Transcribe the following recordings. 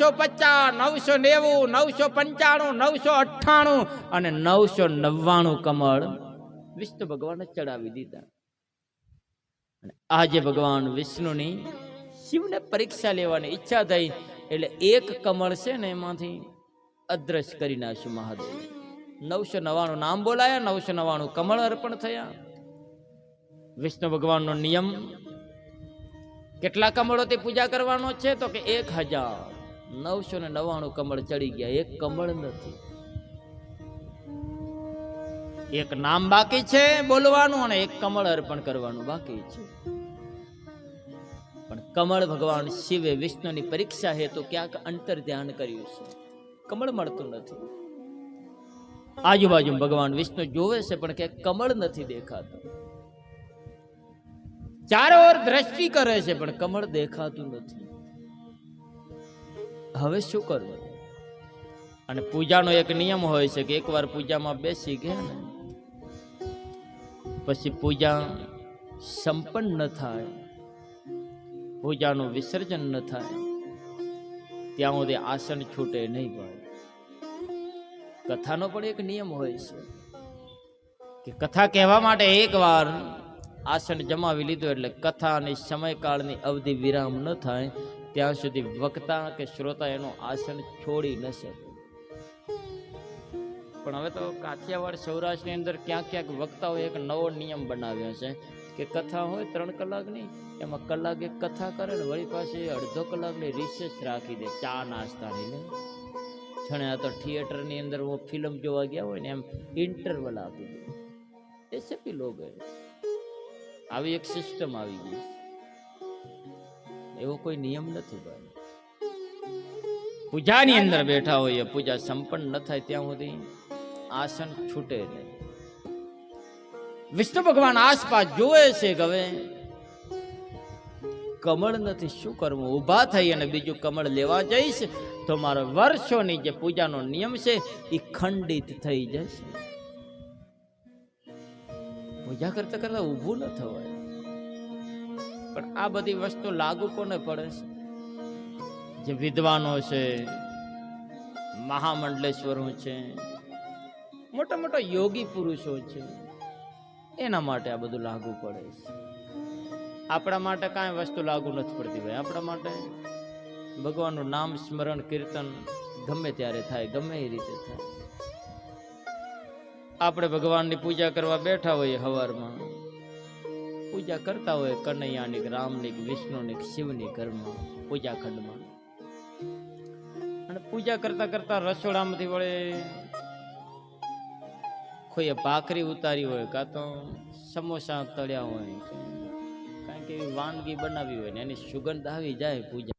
950, 990, 995, 998 અને 999 કમળ વિષ્ણુ ભગવાને ચડાવી દીધા. અને આજે ભગવાન વિષ્ણુની શિવને પરીક્ષા લેવાની ઈચ્છા થઈ એટલે એક કમળ છે ને એમાંથી અદ્રશ્ય કરી નાખ્યું મહાદેવ. 999 નામ બોલાયા, 999 કમળ અર્પણ થયા. વિષ્ણુ ભગવાનનો નિયમ કેટલા કમળોથી પૂજા કરવાનો છે તો કે 1999 કમળ ચડી ગયા, એક કમળ નથી. એક નામ બાકી છે બોલવાનું અને એક કમળ અર્પણ કરવાનું બાકી છે. પણ કમળ ભગવાન શિવે વિષ્ણુની પરીક્ષા હેતુ ક્યાંક અંતર ધ્યાન કર્યું છે, કમળ મળતું નથી. આજુબાજુ ભગવાન વિષ્ણુ જોવે છે પણ ક્યાંક કમળ નથી દેખાતું. ચારો ઓર દ્રષ્ટિ કરે છે પણ કમળ દેખાતું નથી. હવે શું કરવું? અને પૂજાનો એક નિયમ હોય છે કે એકવાર પૂજામાં બેસી ગયા ને પછી પૂજા સંપન્ન ન થાય, પૂજાનું વિસર્જન ન થાય ત્યાં સુધી આસન છૂટે નહીં. ભાઈ, કથાનો પણ એક નિયમ હોય છે કે કથા કહેવા માટે એકવાર આસન જમાવી લીધું એટલે કથાની સમયકાળની અવધિ વિરામ ન થાય ત્યાં સુધી વક્તા કે શ્રોતા એનું આસન છોડી ન શકે. પણ હવે તો કાઠિયાવાડ સૌરાષ્ટ્રની અંદર ક્યાંક ક્યાંક વક્તાઓએ એક નવો નિયમ બનાવ્યો છે કે કથા હોય 3 કલાકની, એમાં કલાક એક કથા કરે ને વળી પાછી અડધો કલાકની રિસેસ રાખી દે ચા નાસ્તાની ને. છણે આ તો થિયેટરની અંદર ફિલ્મ જોવા ગયા હોય ને એમ ઇન્ટરવલ આપી દે. એસે ભી લોગ આવી એક સિસ્ટમ આવી ગઈ. એવો કોઈ નિયમ નથી ભાઈ. પૂજાની અંદર બેઠા હોઈએ, પૂજા સંપન્ન ન થાય ત્યાં સુધી આસન છૂટે નહીં. વિષ્ણુ ભગવાન આસપાસ જોવે છે કે હવે કમળ નથી, શું કરવું? ઊભા થઈ અને બીજું કમળ લેવા જઈશ તો મારો વર્ષોની જે પૂજાનો નિયમ છે એ ખંડિત થઈ જશે. પૂજા કરતા કરતા ઊભું ન થવાય. પણ આ બધી વસ્તુ લાગુ કોને પડે છે? જે વિદ્વાનો છે, મહામંડલેશ્વરો છે, મોટા મોટા યોગી પુરુષો છે, એના માટે આ બધું લાગુ પડે છે. આપણા માટે કાંઈ વસ્તુ લાગુ નથી પડતી ભાઈ. આપણા માટે ભગવાનનું નામ સ્મરણ કીર્તન ગમે ત્યારે થાય, ગમે એ રીતે થાય. આપણે ભગવાનની પૂજા કરવા બેઠા હોઈએ, હવારમાં પૂજા કરતા હોય કનૈયાની, રામની, વિષ્ણુની, શિવની ઘરમાં પૂજા ખંડમાં, અને પૂજા કરતા કરતા રસોડામાંથી વળે કોઈએ ભાખરી ઉતારી હોય, કાં તો સમોસા તળ્યા હોય, કારણ કે એવી વાનગી બનાવી હોય ને એની સુગંધ આવી જાય પૂજા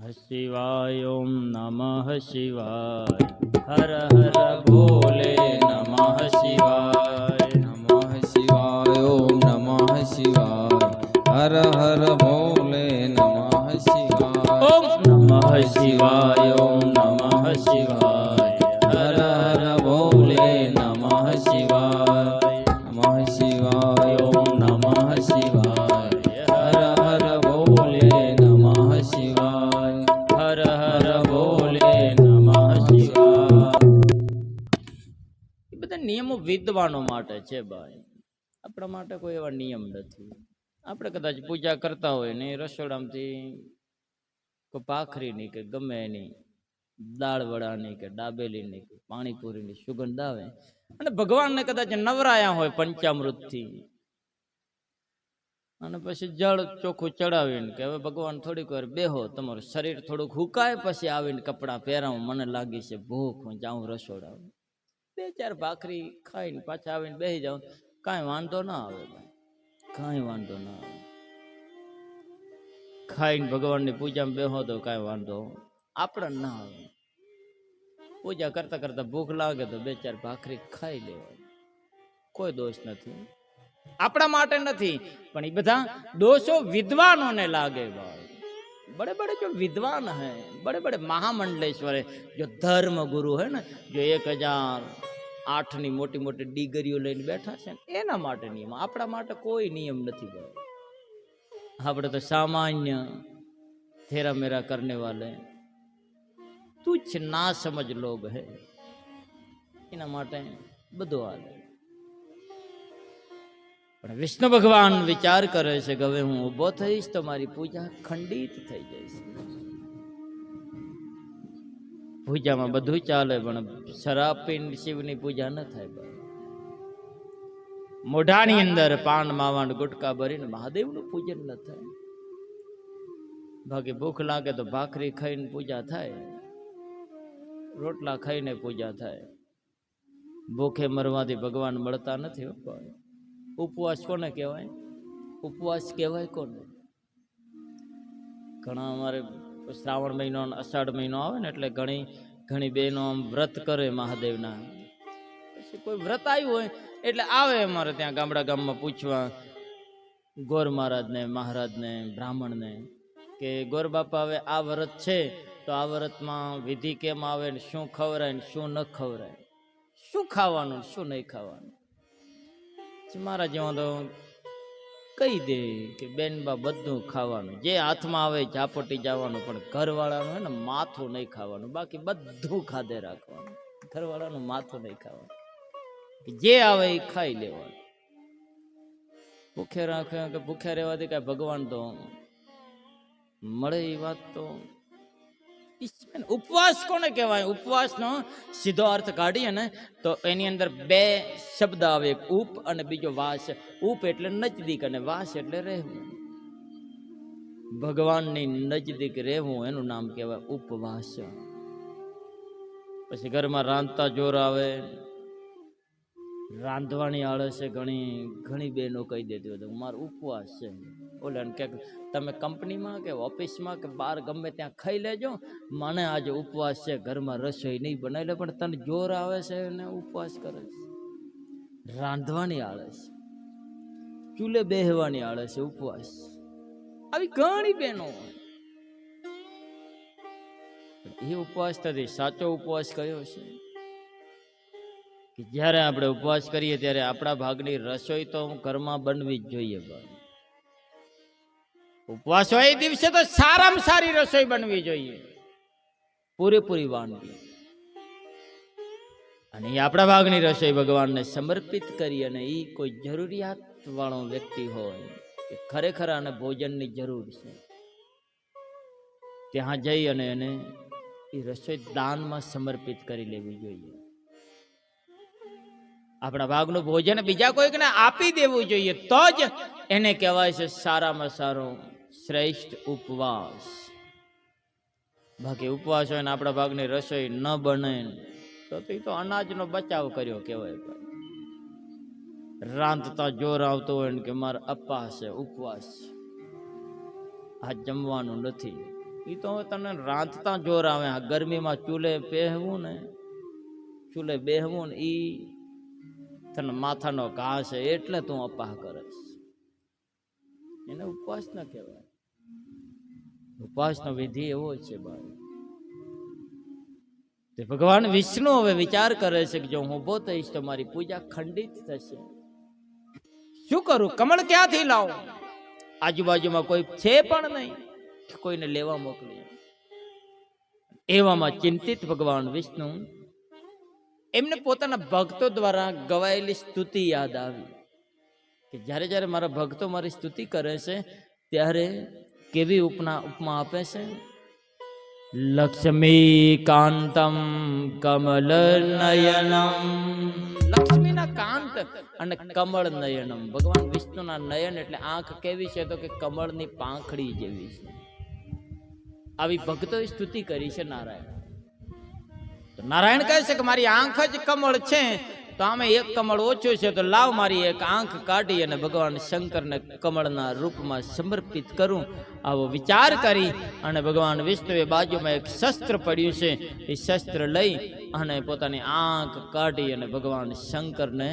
શિવાય ઓમ નમઃ શિવાય હર હર ભોલે નમઃ શિવાય નમઃ શિવાય ઓમ નમઃ શિવાય હર હર ભોલે નમઃ શિવાય ઓમ નમઃ શિવાય ઓમ નમઃ શિવાય હર હર ભોલે નમઃ શિવાય નમઃ શિવાય ઓમ નમઃ શિવાય હર હર ભોલે નમઃ શિવાય હર હર ભોલે નમઃ શિવાય. એ બધા નિયમો વિદ્વાનો માટે છે ભાઈ, આપણા માટે કોઈ એવા નિયમ નથી. આપણે કદાચ પૂજા કરતા હોય ને રસોડામાંથી કોઈ ભાખરીની કે ગમે એની દાળ વડાની કે દાબેલીની કે પાણીપુરીની સુગંધ આવે અને ભગવાનને કદાચ નવરાયા હોય પંચામૃતથી અને પછી જળ ચોખ્ખું ચડાવીને કે હવે ભગવાન થોડીક વાર બેહો, તમારું શરીર થોડુંક હુકાય, પછી આવીને કપડાં પહેરાવું, મને લાગી છે ભૂખ, હું જાઉં રસોડા, 2-4 ભાખરી ખાઈને પાછા આવીને બેસી જાઉં, કાંઈ વાંધો ના આવે ભાઈ, કાંઈ વાંધો ના આવે. ખાઈને ભગવાનની પૂજામાં બેહો તો કાંઈ વાંધો આપણે ના આવે. પૂજા કરતા કરતા ભૂખ લાગે તો 2-4 ભાખરી ખાઈ લેવાય, કોઈ દોષ નથી, આપણા માટે નથી. પણ એ બધા દોષો વિદ્વાનોને લાગે ભાઈ. बड़े बड़े जो विद्वान हैं, बड़े बड़े महामंडलेश्वर है, जो धर्म गुरु है ना, जो 1008 મોટી મોટી ડિગ્રીઓ લઈને બેઠા છે, એના માટે નિયમ, આપણા માટે કોઈ નિયમ નથી ભાઈ. આપણે તો સામાન્ય थेरा मेरा करने वाले तुच्छ ना समझ लोग है, એના માટે બધું હાલે. પણ વિષ્ણુ ભગવાન વિચાર કરે છે કે હવે હું ઊભો થઈશ તો મારી પૂજા ખંડિત થઈ જઈશ. પૂજામાં બધું ચાલે પણ શરાબ પીને શિવની પૂજા ન થાય. મોઢાની અંદર પાન માવા ગુટકા ભરીને મહાદેવનું પૂજન ન થાય. બાકી ભૂખ લાગે તો ભાખરી ખાઈને પૂજા થાય, રોટલા ખાઈને પૂજા થાય. ભૂખે મરવાથી ભગવાન મળતા નથી. ઉપવાસ કોને કહેવાય? ઉપવાસ કહેવાય કોને? ઘણા અમારે શ્રાવણ મહિનો અષાઢ મહિનો આવે ને એટલે ઘણી બહેનો આમ વ્રત કરે મહાદેવના. પછી કોઈ વ્રત આવ્યું હોય એટલે આવે અમારે ત્યાં ગામડા ગામમાં પૂછવા ગોર મહારાજને, મહારાજને, બ્રાહ્મણને કે ગોર બાપા હવે આ વ્રત છે તો આ વ્રતમાં વિધિ કેમ આવે ને શું ખવરાય ને શું ન ખવરાય, શું ખાવાનું શું નહીં ખાવાનું. મારા જેવા તો કહી દે કે બેન બા બધું ખાવાનું, જે હાથમાં આવે ઝાપટી જવાનું, પણ ઘરવાળાનું હે ને માથું નહીં ખાવાનું, બાકી બધું ખાધે રાખવાનું. ઘરવાળાનું માથું નહીં ખાવાનું, જે આવે એ ખાઈ લેવાનું. ભૂખ્યા રાખે કે ભૂખ્યા રહેવાથી કાંઈ ભગવાન તો મળે એ વાત તો. ઉપવાસ કોને કહેવાય? ઉપવાસનો સીધો અર્થ કાઢીએ ને તો એની અંદર 2 શબ્દ આવે, એક ઉપ અને બીજો વાસ. ઉપ એટલે નજદીક અને વાસ એટલે રહેવું. ભગવાનની નજદીક રહેવું એનું નામ કહેવાય ઉપવાસ. પછી ઘરમાં રાંધતા જોર આવે, રાંધવાની આળસે ઘણી બહેનો કહી દેતી હોય મારો ઉપવાસ છે. ઓલે કે તમે કંપનીમાં કે ઓફિસમાં કે બહાર ગમે ત્યાં ખાઈ લેજો, મને આજે ઉપવાસ છે, ઘરમાં રસોઈ નહીં બનાવી લે. પણ તને જોર આવે છે ને ઉપવાસ કરે છે. રાંધવાની આળસ, ચૂલે બેહવાની આળસ, ઉપવાસ. આવી ઘણી બહેનો. એ ઉપવાસ થતી. સાચો ઉપવાસ કયો છે? કે જ્યારે આપણે ઉપવાસ કરીએ ત્યારે આપણા ભાગની રસોઈ તો ઘરમાં બનવી જ જોઈએ. ઉપવાસ હોય એ દિવસે તો સારામાં સારી રસોઈ બનવી જોઈએ, પૂરેપૂરી વાનગી. અને એ આપણા ભાગની રસોઈ ભગવાનને સમર્પિત કરી, અને એ કોઈ જરૂરિયાત વાળો વ્યક્તિ હોય કે ખરેખર આને ભોજનની જરૂર છે, ત્યાં જઈ અને એને એ રસોઈ દાનમાં સમર્પિત કરી લેવી જોઈએ. આપણા ભાગનું ભોજન બીજા કોઈકને આપી દેવું જોઈએ, તો જ એને કહેવાય છે સારામાં સારો શ્રેષ્ઠ ઉપવાસ. બાકી ઉપવાસ હોય ને આપણા ભાગની રસોઈ ન બને તો એ તો અનાજનો બચાવ કર્યો કહેવાય. રાંધતા જોર આવતો હોય ને કે મારા અપ્પા છે, ઉપવાસ, આ જમવાનું નથી, એ તો હવે તને રાંધતા જોર આવે. આ ગરમીમાં ચૂલે બેહવું ને, ચૂલે બેહવું ને ઈ તને માથાનો ઘા છે એટલે તું અપાહ કરસ. એને ઉપવાસ ના કહેવાય. ઉપવાસનો વિધિ એવો છે ભાઈ. તે ભગવાન વિષ્ણુ હવે વિચાર કરે છે કે જો હું ઉભો થઈશ તો મારી પૂજા ખંડિત થશે. શું કરું? કમળ ક્યાંથી લાવું? આજુબાજુમાં કોઈ છે પણ નહીં કે કોઈને લેવા મોકલી. એવામાં ચિંતિત ભગવાન વિષ્ણુ એમને પોતાના ભક્તો દ્વારા ગવાયેલી સ્તુતિ યાદ આવી કે જ્યારે જ્યારે મારા ભક્તો મારી સ્તુતિ કરે છે ત્યારે કેવી ઉપમા આપે છે. લક્ષ્મી કાંતમ કમલ નયનમ. લક્ષ્મીના કાંત અને કમળ નયનમ. ભગવાન વિષ્ણુના નયન એટલે આંખ કેવી છે તો કે કમળની પાંખડી જેવી છે. આવી ભક્તોએ સ્તુતિ કરી છે નારાયણ. તો નારાયણ કહે છે કે મારી આંખ જ કમળ છે તો આમે એક કમળ ઓછું છે તો લાવ મારી એક આંખ કાઢી અને ભગવાન શંકરને કમળના રૂપમાં સમર્પિત કરું. આવો વિચાર કરી અને ભગવાન વિષ્ણુએ બાજુમાં એક શસ્ત્ર પડ્યું છે એ શસ્ત્ર લઈ અને પોતાની આંખ કાઢી અને ભગવાન શંકરને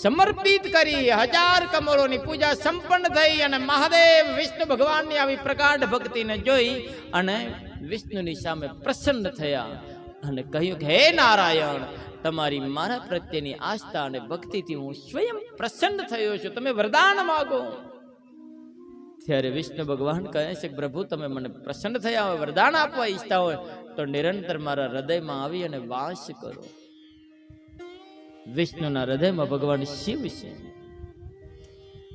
સમર્પિત કરી. 1000 કમળોની પૂજા સંપન્ન થઈ અને મહાદેવ વિષ્ણુ ભગવાનની આવી પ્રકાંડ ભક્તિને જોઈ અને વિષ્ણુની સામે પ્રસન્ન થયા અને કહ્યું કે હે નારાયણ, તમારી મારા પ્રત્યેની આસ્થા અને ભક્તિથી હું સ્વયં પ્રસન્ન થયો છું. તમે વરદાન માગો. ત્યારે વિષ્ણુ ભગવાન કહે છે કે પ્રભુ તમે મને પ્રસન્ન થયા હોય, વરદાન આપવા ઈચ્છતા હોય તો નિરંતર મારા હૃદયમાં આવી અને વાસ કરો. વિષ્ણુના હૃદયમાં ભગવાન શિવ છે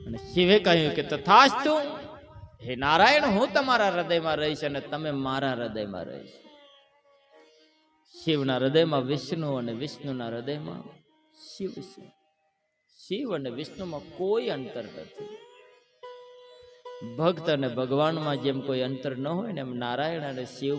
અને શિવે કહ્યું કે તથાસ્તુ, હે નારાયણ હું તમારા હૃદયમાં રહીશ અને તમે મારા હૃદયમાં રહીશ. શિવના હૃદયમાં વિષ્ણુ અને વિષ્ણુના હૃદયમાં શિવ છે. શિવ અને વિષ્ણુમાં કોઈ અંતર નથી. ભક્ત અને ભગવાનમાં જેમ કોઈ અંતર ન હોય ને એમ નારાયણ અને શિવ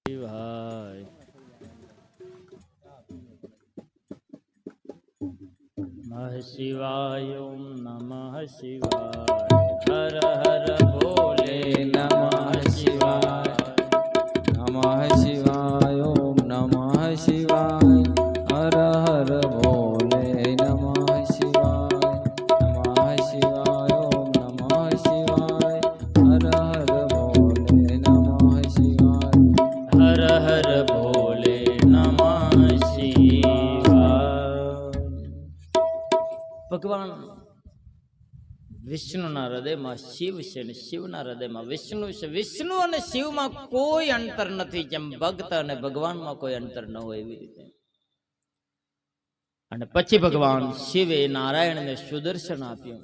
શિવાય. નમઃ શિવાય. ઓમ નમઃ શિવાય. હર હર ભોલે નમઃ શિવાય. નમઃ શિવાય. ઓમ નમઃ શિવાય. હર હર ભોલે નમઃ શિવાય. નમઃ શિવાય. ઓમ નમઃ શિવાય. હર હર ભોલે નમઃ શિવાય. હર હર ભોલે નમઃ શિવાય. ભગવાન વિષ્ણુના હૃદયમાં શિવ છે અને શિવના હૃદયમાં વિષ્ણુ છે. વિષ્ણુ અને શિવમાં કોઈ અંતર નથી, જેમ ભક્ત અને ભગવાનમાં કોઈ અંતર ન હોય એવી રીતે. અને પછી ભગવાન શિવે નારાયણને સુદર્શન આપ્યું.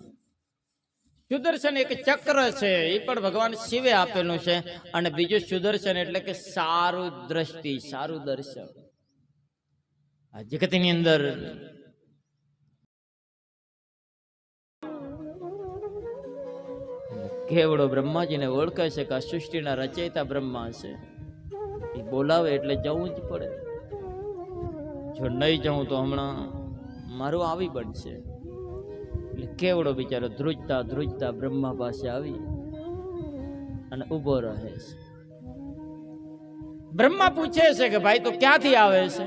સુદર્શન એક ચક્ર છે, એ પણ ભગવાન શિવે આપેલું છે. અને બીજું સુદર્શન એટલે કે સારું દ્રષ્ટિ, સારું દર્શન. આ જગતની અંદર કેવડો બ્રહ્માજીને ઓળખે છે કે આ સૃષ્ટિના રચયિતા બ્રહ્મા છે. એ બોલાવે એટલે જવું જ પડે. જો નહીં જવું તો હમણાં મારું આવી બનશે. એટલે કેવડો બિચારો ધ્રુજતા ધ્રુજતા બ્રહ્મા પાસે આવી અને ઊભો રહે છે. બ્રહ્મા પૂછે છે કે ભાઈ તો ક્યાંથી આવે છે?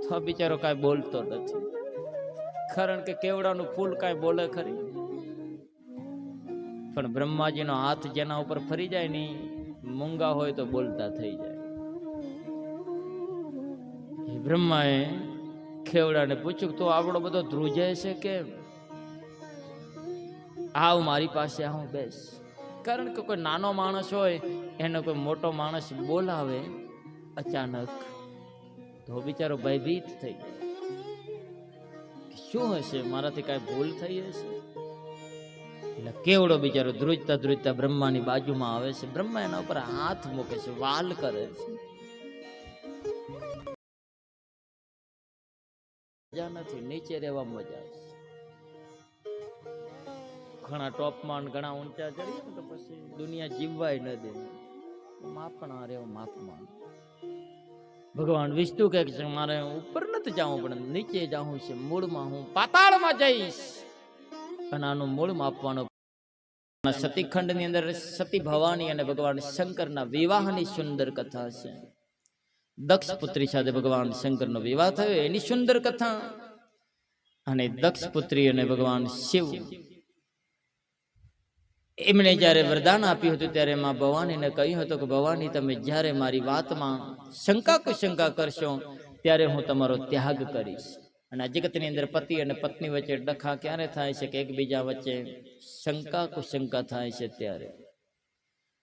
તો બિચારો કાંઈ બોલતો નથી, કારણ કે કેવડાનું ફૂલ કાંઈ બોલે ખરી. પણ બ્રહ્માજીનો હાથ જેના ઉપર ફરી જાય ને, મૂંગા હોય તો બોલતા થઈ જાય. બ્રહ્માએ ખેવડાને પૂછ્યું, તો આવડો બધો ધ્રુજે છે કે? આવ મારી પાસે, આવું બેસ. કારણ કે કોઈ નાનો માણસ હોય એને કોઈ મોટો માણસ બોલાવે અચાનક તો બિચારો ભયભીત થઈ જાય. શું હશે, મારાથી કાંઈ ભૂલ થઈ હશે? એટલે કેવડો બિચારો ધ્રુજતા ધ્રુજતા બ્રહ્માની બાજુમાં આવે છે. બ્રહ્મા એના ઉપર હાથ મૂકે છે, વાલ કરે છે. મજા નથી, નીચે રહેવા મજા છે. ઘણા ટોપમાં ઘણા ઊંચા ચડીએ ને તો પછી દુનિયા જીવવાય ન દે. માપણા રેવ માપમાં. ભગવાન વિષ્ણુ કહે છે મારે ઉપર નથી જવું, પણ નીચે જવું છે. મૂળમાં હું પાતાળમાં જઈશ અને આનું મૂળ માપવાનો. સતીખંડ ની અંદર સતી ભવાની અને ભગવાન શંકરના વિવાહની સુંદર કથા છે. દક્ષ પુત્રી સાથે ભગવાન શંકરનો વિવાહ થયો એની સુંદર કથા. અને દક્ષ પુત્રી અને ભગવાન શિવ એમણે જ્યારે વરદાન આપ્યું હતું ત્યારે માં ભવાનીને કહ્યું હતું કે ભવાની તમે જ્યારે મારી વાતમાં શંકા કુશંકા કરશો ત્યારે હું તમારો ત્યાગ કરીશ. અને આ જગતની અંદર પતિ અને પત્ની વચ્ચે ડખા ક્યારે થાય છે કે એકબીજા વચ્ચે શંકા કુશંકા થાય છે ત્યારે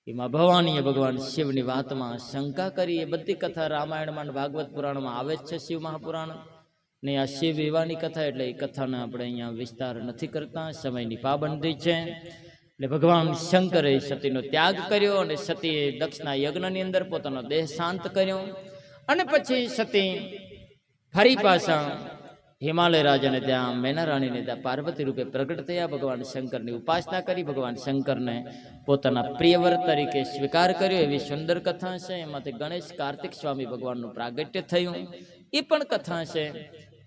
એમાં ભવાનીએ ભગવાન શિવની વાતમાં શંકા કરી. એ બધી કથા રામાયણમાં ભાગવત પુરાણમાં આવે જ છે, શિવ મહાપુરાણ ને આ શિવ વિવાહની કથા. એટલે એ કથાને આપણે અહીંયા વિસ્તાર નથી કરતા, સમયની પાબંદી છે. એટલે ભગવાન શંકરે સતીનો ત્યાગ કર્યો અને સતીએ દક્ષના યજ્ઞની અંદર પોતાનો દેહ શાંત કર્યો. અને પછી સતી ફરી પાછા હિમાલય રાજાને ત્યાં મેના રાણીને ત્યાં પાર્વતી રૂપે પ્રગટ થયા. ભગવાન શંકરની ઉપાસના કરી, ભગવાન શંકરને પોતાના પ્રિયવર તરીકે સ્વીકાર કર્યો. એવી સુંદર કથા છે. એમાંથી ગણેશ કાર્તિક સ્વામી ભગવાનનું પ્રાગટ્ય થયું એ પણ કથા છે.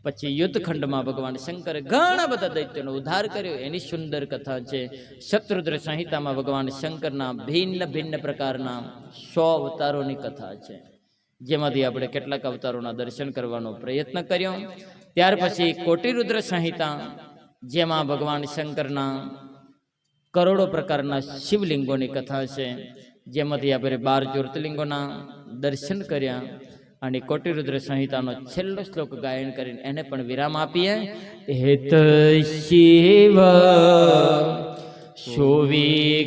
પછી યુદ્ધખંડમાં ભગવાન શંકરે ઘણા બધા દૈત્યોનો ઉદ્ધાર કર્યો એની સુંદર કથા છે. શત્રુદ્ર સંહિતામાં ભગવાન શંકરના ભિન્ન ભિન્ન પ્રકારના 100 અવતારોની કથા છે, જેમાંથી આપણે કેટલાક અવતારોના દર્શન કરવાનો પ્રયત્ન કર્યો. ત્યાર પછી કોટિરુદ્ર સંહિતા, જેમાં ભગવાન શંકરના કરોડો પ્રકારના શિવલિંગોની કથા છે, જેમાંથી આપણે 12 જ્યોતિર્લિંગોના દર્શન કર્યા. અને કોટિરુદ્ર સંહિતાનો છેલ્લો શ્લોક ગાયન કરીને એને પણ વિરામ આપીએ. હેત શિવ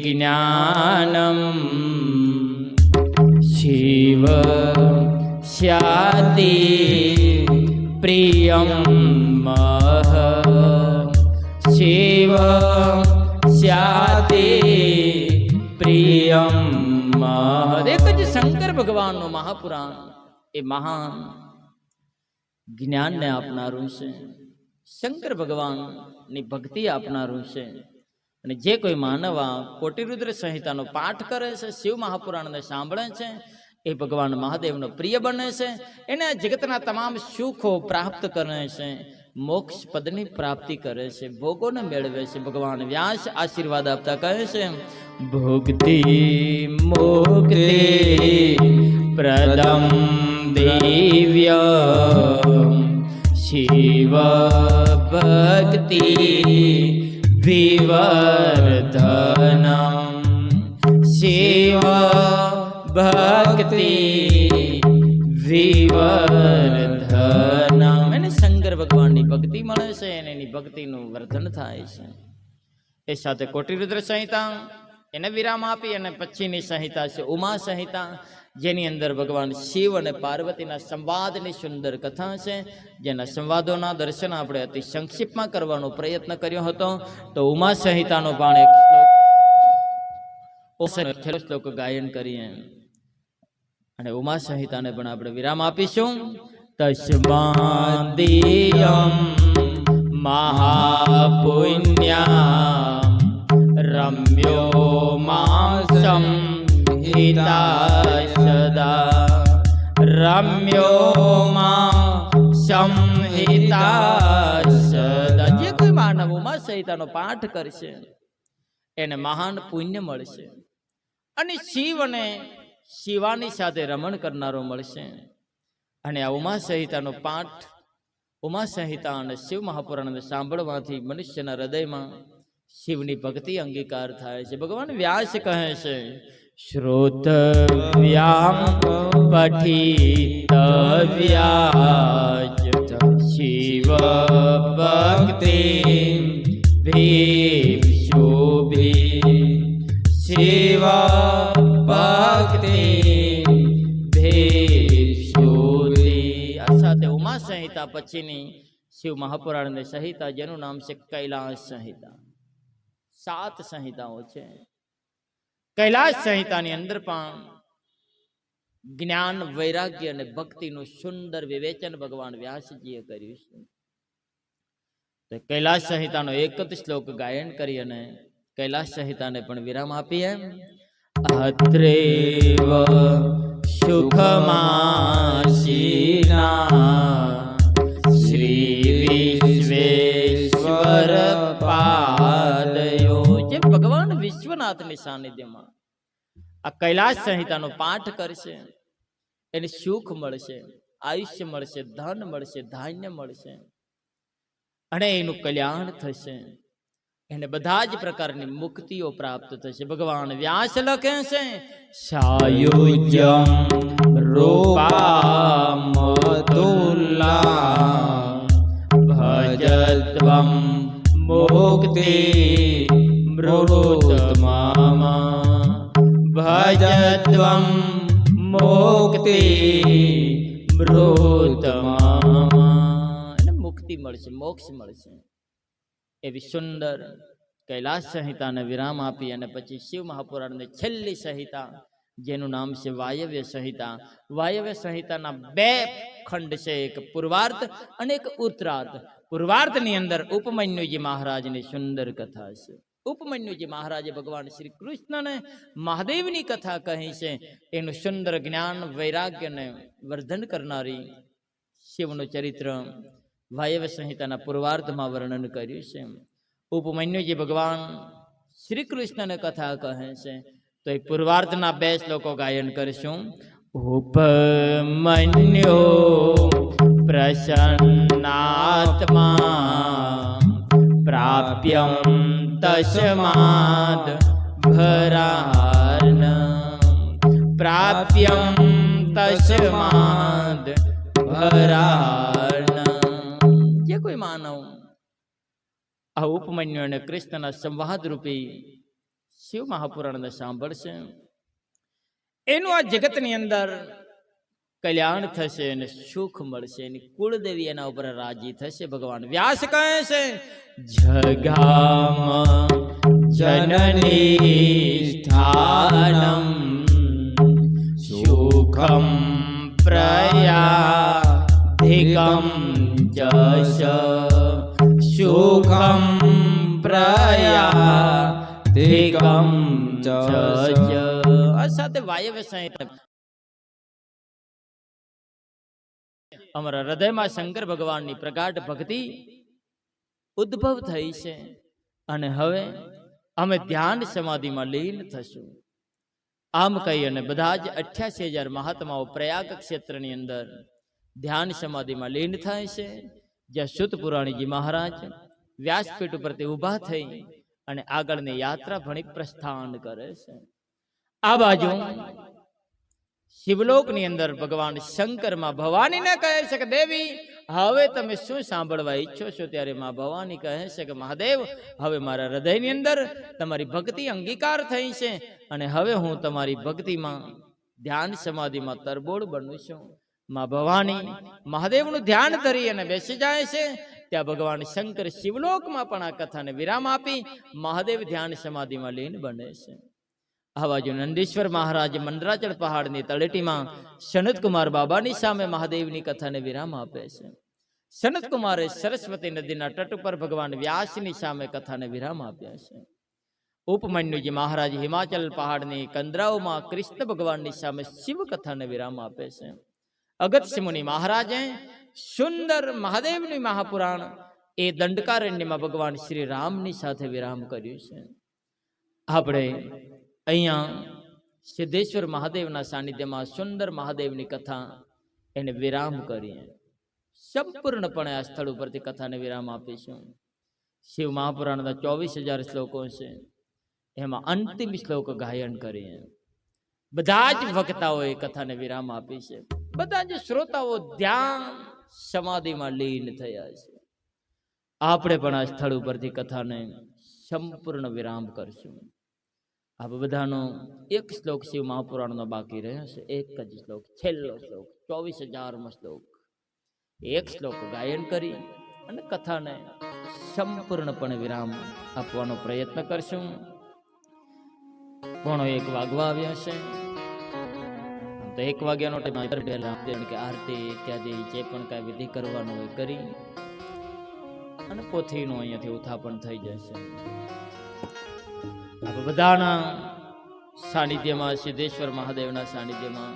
સુવિજ્ઞાનમ શિવ સ્યાતિ પ્રિયમ મહ શિવ સ્યાતિ પ્રિયમ મહ. એક જ શંકર ભગવાનનું મહાપુરાણ એ મહાન જ્ઞાનને આપનારું છે. શંકર ભગવાનની ભક્તિ આપનારું છે. અને જે કોઈ માનવ આ કોટિરુદ્ર સંહિતાનો પાઠ કરે છે, શિવ મહાપુરાણને સાંભળે છે, એ ભગવાન મહાદેવનો પ્રિય બને છે. એને જગતના તમામ સુખો પ્રાપ્ત કરે છે, મોક્ષ પદની પ્રાપ્તિ કરે છે, ભોગોને મેળવે છે. ભગવાન વ્યાસ આશીર્વાદ આપતા કહે છે ભુક્તિ મુક્તિ પ્રદમ દિવ્ય શિવ ભક્તિ વિવર્ધનમ શિવ ભક્તિ વિવર્ધનમ. એને શંકર ભગવાનની ભક્તિ મળે છે અને એની ભક્તિનું વર્ધન થાય છે. એ સાથે કોટિરુદ્ર સંહિતા એને વિરામ આપી અને પછીની સંહિતા છે ઉમા સંહિતા, જેની અંદર ભગવાન શિવ અને પાર્વતીના સંવાદની સુંદર કથા છે, જેના સંવાદોના દર્શન આપણે અતિ સંક્ષિપ્તમાં કરવાનો પ્રયત્ન કર્યો હતો. તો ઉમા સંહિતાનો પણ એક શ્લોક ગાયન કરીએ અને ઉમા સંહિતાને પણ આપણે વિરામ આપીશું. તસ્માદિયમ મહાપુણ્યા રમ્યો માસમ હિતા સદા રમ્યો મા સંહિતા સદા. જે કોઈ સંહિતાનો પાઠ કરશે એને મહાન પુણ્ય મળશે. અને શિવ અને શિવાની સાથે રમણ કરનારો મળશે. અને આ ઉમા સંહિતાનો પાઠ, ઉમા સંહિતા અને શિવ મહાપુરાણને સાંભળવાથી મનુષ્યના હૃદયમાં શિવની ભક્તિ અંગીકાર થાય છે. ભગવાન વ્યાસ કહે છે, શ્રોતવ્યામ પઠિતવ્યાચ શિવ ભક્તિ ભીક્ષુભી શિવ ભક્તિ ભીક્ષુભી. આ સાથે ઉમા સંહિતા પછીની શિવ મહાપુરાણની સંહિતા જેનું નામ છે કૈલાસ સંહિતા. 7 સંહિતાઓ છે. કૈલાસ સંહિતાની અંદર પણ જ્ઞાન, વૈરાગ્ય અને ભક્તિનું સુંદર વિવેચન ભગવાન વ્યાસજીએ કર્યું છે. તો કૈલાસ સંહિતાનો એક જ શ્લોક ગાયન કરી અને કૈલાસ સંહિતાને પણ વિરામ આપીએ. અત્રેવ સુખમાસીના શ્રી વિશ્વેશ્વર પાદયો. જે ભગવાન વિશ્વનાથની સાનિધ્યમાં આ કૈલાસ સંહિતાનો પાઠ કરશે એને સુખ મળશે, આયુષ્ય મળશે, ધન મળશે, ધાન્ય મળશે અને એનું કલ્યાણ થશે. એને બધા જ પ્રકારની મુક્તિઓ પ્રાપ્ત થશે. ભગવાન વ્યાસ લખે છે, સાયુજ્યમ રૂપામતુલ્લા ભજત્વમ મુક્તિ મૃતમામા ભજત્વમ મુક્તિ મૃતમામા. એને મુક્તિ મળશે, મોક્ષ મળશે. એવી સુંદર કૈલાસ સંહિતાને વિરામ આપી અને પછી શિવ મહાપુરાણની છેલ્લી સંહિતા જેનું નામ છે વાયવ્ય સંહિતા. વાયવ્ય સંહિતાના 2 ખંડ છે, એક પૂર્વાર્ધ અને એક ઉત્તરાર્ધ. પૂર્વાર્ધની અંદર ઉપમન્યુજી મહારાજની સુંદર કથા છે. ઉપમન્યુજી મહારાજે ભગવાન શ્રી કૃષ્ણને મહાદેવની કથા કહી છે. એનું સુંદર જ્ઞાન, વૈરાગ્યને વર્ધન કરનારી શિવનું ચરિત્ર વાયવ્ય સંહિતાના પૂર્વાર્ધમાં વર્ણન કર્યું છે. ઉપમન્યુજી ભગવાન શ્રી કૃષ્ણને કથા કહે છે. તો એ પૂર્વાર્ધના 2 શ્લોકો ગાયન કરીશું. ઉપમન્યો પ્રસન્નાત્મા પ્રાપ્યમ તસ્માદ ભરાર્ન પ્રાપ્યમ તસ્માદ ભરાર્ન. જે કોઈ માનવ આ ઉપમન્યુ અને કૃષ્ણના સંવાદ રૂપી શિવ મહાપુરાણને સાંભળશે એનું આ જગતની અંદર કલ્યાણ થશે અને સુખ મળશે. એની કુળદેવી એના ઉપર રાજી થશે. ભગવાન વ્યાસ કહે છે, જગામ જનની સ્થાનમ સુખમ પ્રયાધિકમ જશ સુખમ પ્રયાધિકમ જશ. આ સાથે વાયવ્ય સંહિતા અમારા હૃદયમાં શંકર ભગવાનની પ્રગાઢ ભક્તિ ઉદ્ભવ થઈ છે અને હવે અમે ધ્યાન સમાધિમાં લીન થશું. આમ કહી અને બધા જ 88,000 મહાત્માઓ પ્રયાગ ક્ષેત્રની અંદર ધ્યાન સમાધિમાં લીન થાય છે. જ્યાં સુત પુરાણીજી મહારાજ વ્યાસપીઠ ઉપરથી ઊભા થઈ અને આગળની યાત્રા ભણી પ્રસ્થાન કરે છે. આ બાજુ શિવલોકની અંદર ભગવાન શંકરમાં ભવાનીને કહે છે કે દેવી હવે તમે શું સાંભળવા ઈચ્છો છો? ત્યારે માં ભવાની કહે છે કે મહાદેવ હવે મારા હૃદયની અંદર તમારી ભક્તિ અંગીકાર થઈ છે અને હવે હું તમારી ભક્તિમાં ધ્યાન સમાધિમાં તરબોળ બનું છું. માં ભવાની મહાદેવનું ધ્યાન ધરી અને બેસી જાય છે. ત્યાં ભગવાન શંકર શિવલોકમાં પણ આ કથાને વિરામ આપી મહાદેવ ધ્યાન સમાધિમાં લીન બને છે. આ બાજુ નંદીશ્વર મહારાજ મંદરાચલ પહાડની તળેટીમાં સનતકુમાર બાબાની સામે મહાદેવની કથાને વિરામ આપે છે. સનતકુમારે સરસ્વતી નદીના તટ ઉપર ભગવાન વ્યાસની સામે કથાને વિરામ આપ્યા છે. ઉપમન્યુજી મહારાજ હિમાચલ પહાડની કંદરાઓમાં કૃષ્ણ ભગવાનની સામે શિવ કથાને વિરામ આપે છે. અગત્ય મુનિ મહારાજે સુંદર મહાદેવની મહાપુરાણ એ દંડકારણ્યમાં ભગવાન શ્રી રામની સાથે વિરામ કર્યું છે. આપણે અહીંયા સિદ્ધેશ્વર મહાદેવના સાનિધ્યમાં સુંદર મહાદેવની કથા એને વિરામ કરીએ. સંપૂર્ણપણે આ સ્થળ ઉપરથી કથાને વિરામ આપીશું. શિવ મહાપુરાણના 24,000 શ્લોકો છે, એમાં અંતિમ શ્લોક ગાયન કરીએ. બધા જ ભક્તાઓએ કથાને વિરામ આપી છે. બધા જ શ્રોતાઓ ધ્યાન સમાધિમાં લીન થયા છે. આપણે પણ આ સ્થળ ઉપરથી કથાને સંપૂર્ણ વિરામ કરશું. આપ બધાનો એક શ્લોક શિવ મહાપુરાણનો બાકી રહ્યો છે. એક જ શ્લોક, છેલ્લો શ્લોક, 24,000મો શ્લોક. એક શ્લોક ગાયન કરી અને કથાને સંપૂર્ણપણે વિરામ આપવાનો પ્રયત્ન કરશું. 1:45 વાગવા આવ્યા છે. તો 1 વાગ્યાનો ટાઈમ કે આરતી ઇત્યાદિ જે પણ કાંઈ વિધિ કરવાનું હોય કરી અને પોથીનું અહીંયાથી ઉત્થાપન થઈ જશે. આપણે બધાના સાનિધ્યમાં, સિદ્ધેશ્વર મહાદેવના સાનિધ્યમાં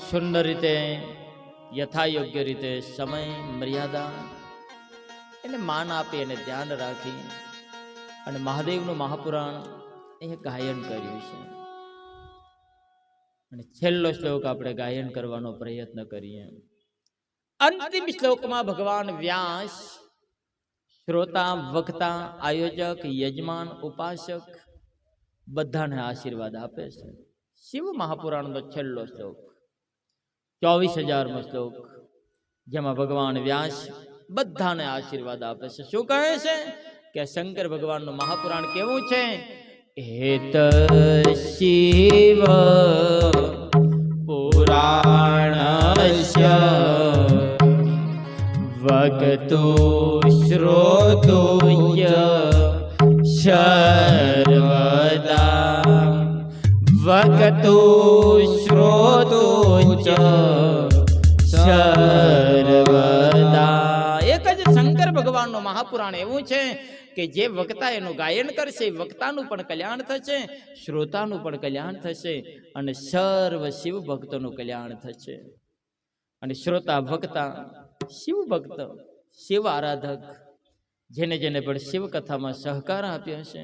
સુંદર રીતે, યથાયોગ્ય રીતે સમય મર્યાદા એને માન આપી અને ધ્યાન રાખી અને મહાદેવનું મહાપુરાણ એ ગાયન કર્યું છે. અને છેલ્લો શ્લોક આપણે ગાયન કરવાનો પ્રયત્ન કરીએ. અંતિમ શ્લોકમાં ભગવાન વ્યાસ શ્રોતા, વક્તા, આયોજક, યજમાન, ઉપાસક બધાને આશીર્વાદ આપે છે. શિવ મહાપુરાણનો છેલ્લો શ્લોક, 24,000મો શ્લોક, જેમાં ભગવાન વ્યાસ બધાને આશીર્વાદ આપે છે. શું કહે છે કે શંકર ભગવાનનું મહાપુરાણ કેવું છે? હેત શિવ પુરાણસ્ય વક્તુ શ્રોતુય સર્વદા વક્તુ શ્રોતુય સર્વદા. એક જ શંકર ભગવાનનું મહાપુરાણ એવું છે કે જે વક્તા એનું ગાયન કરશે, વક્તાનું પણ કલ્યાણ થશે, શ્રોતાનું પણ કલ્યાણ થશે અને સર્વ શિવ ભક્તોનું કલ્યાણ થશે. અને શ્રોતા, વક્તા, શિવ ભક્ત, શિવ આરાધક, જેને જેને પણ શિવ કથામાં સહકાર આપ્યો છે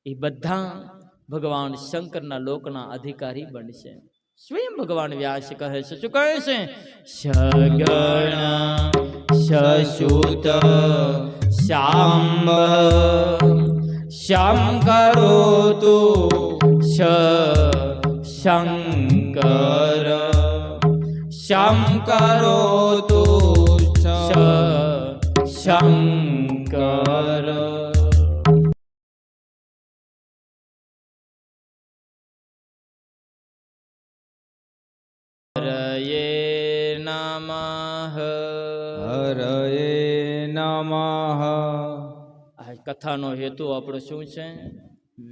એ બધા ભગવાન શંકરના લોકના અધિકારી બનશે. સ્વયં ભગવાન વ્યાસ કહે છે. શું કહે છે? સગણ સસુત શાંબ શંકરોતુ શંકર શંકરોતુ શંકર. હરયે નમઃ. હરયે નમઃ. આ કથાનો હેતુ આપણો શું છે?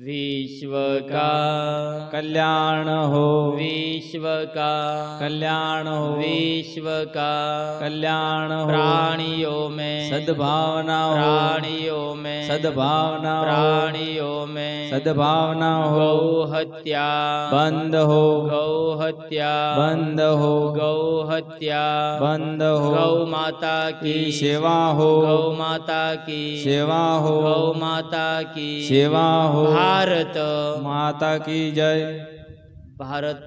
વિશ્વ કા કલ્યાણ હો, વિશ્વ કા કલ્યાણ હો, વિશ્વ કા કલ્યાણ હો. प्राणियों में सद्भावना हो, प्राणियों में सद्भावना हो, प्राणियों में सद्भावना हो. गौ हत्या बंद हो, गौ हत्या बंद हो, गौ हत्या बंद हो. गौ माता की सेवा हो, गौ माता की सेवा हो, गौ माता की सेवा हो. भारत माता की जय. ભારત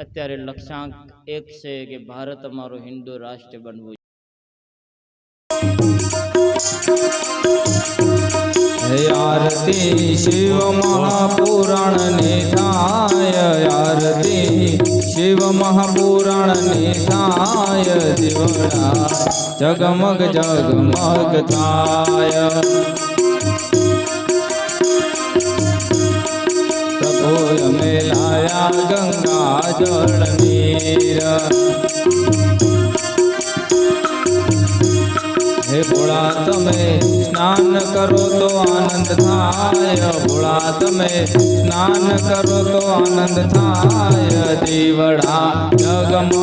અત્યારે લક્ષ્યાંક એક છે કે ભારત અમારો હિન્દુ રાષ્ટ્ર બનવું. હે આરતી શિવ મહાપુરાણ ને થાય, આરતી શિવ મહાપુરાણ ને થાય. દીવડા જગમગ જગમગ થાય. પ્રભુ અમે લાયા ગંગા જળ નીર. હે ભોળા તમે સ્નાન કરો તો આનંદ થાય, ભોળા તમે સ્નાન કરો તો આનંદ થાય. દીવડા જગમગ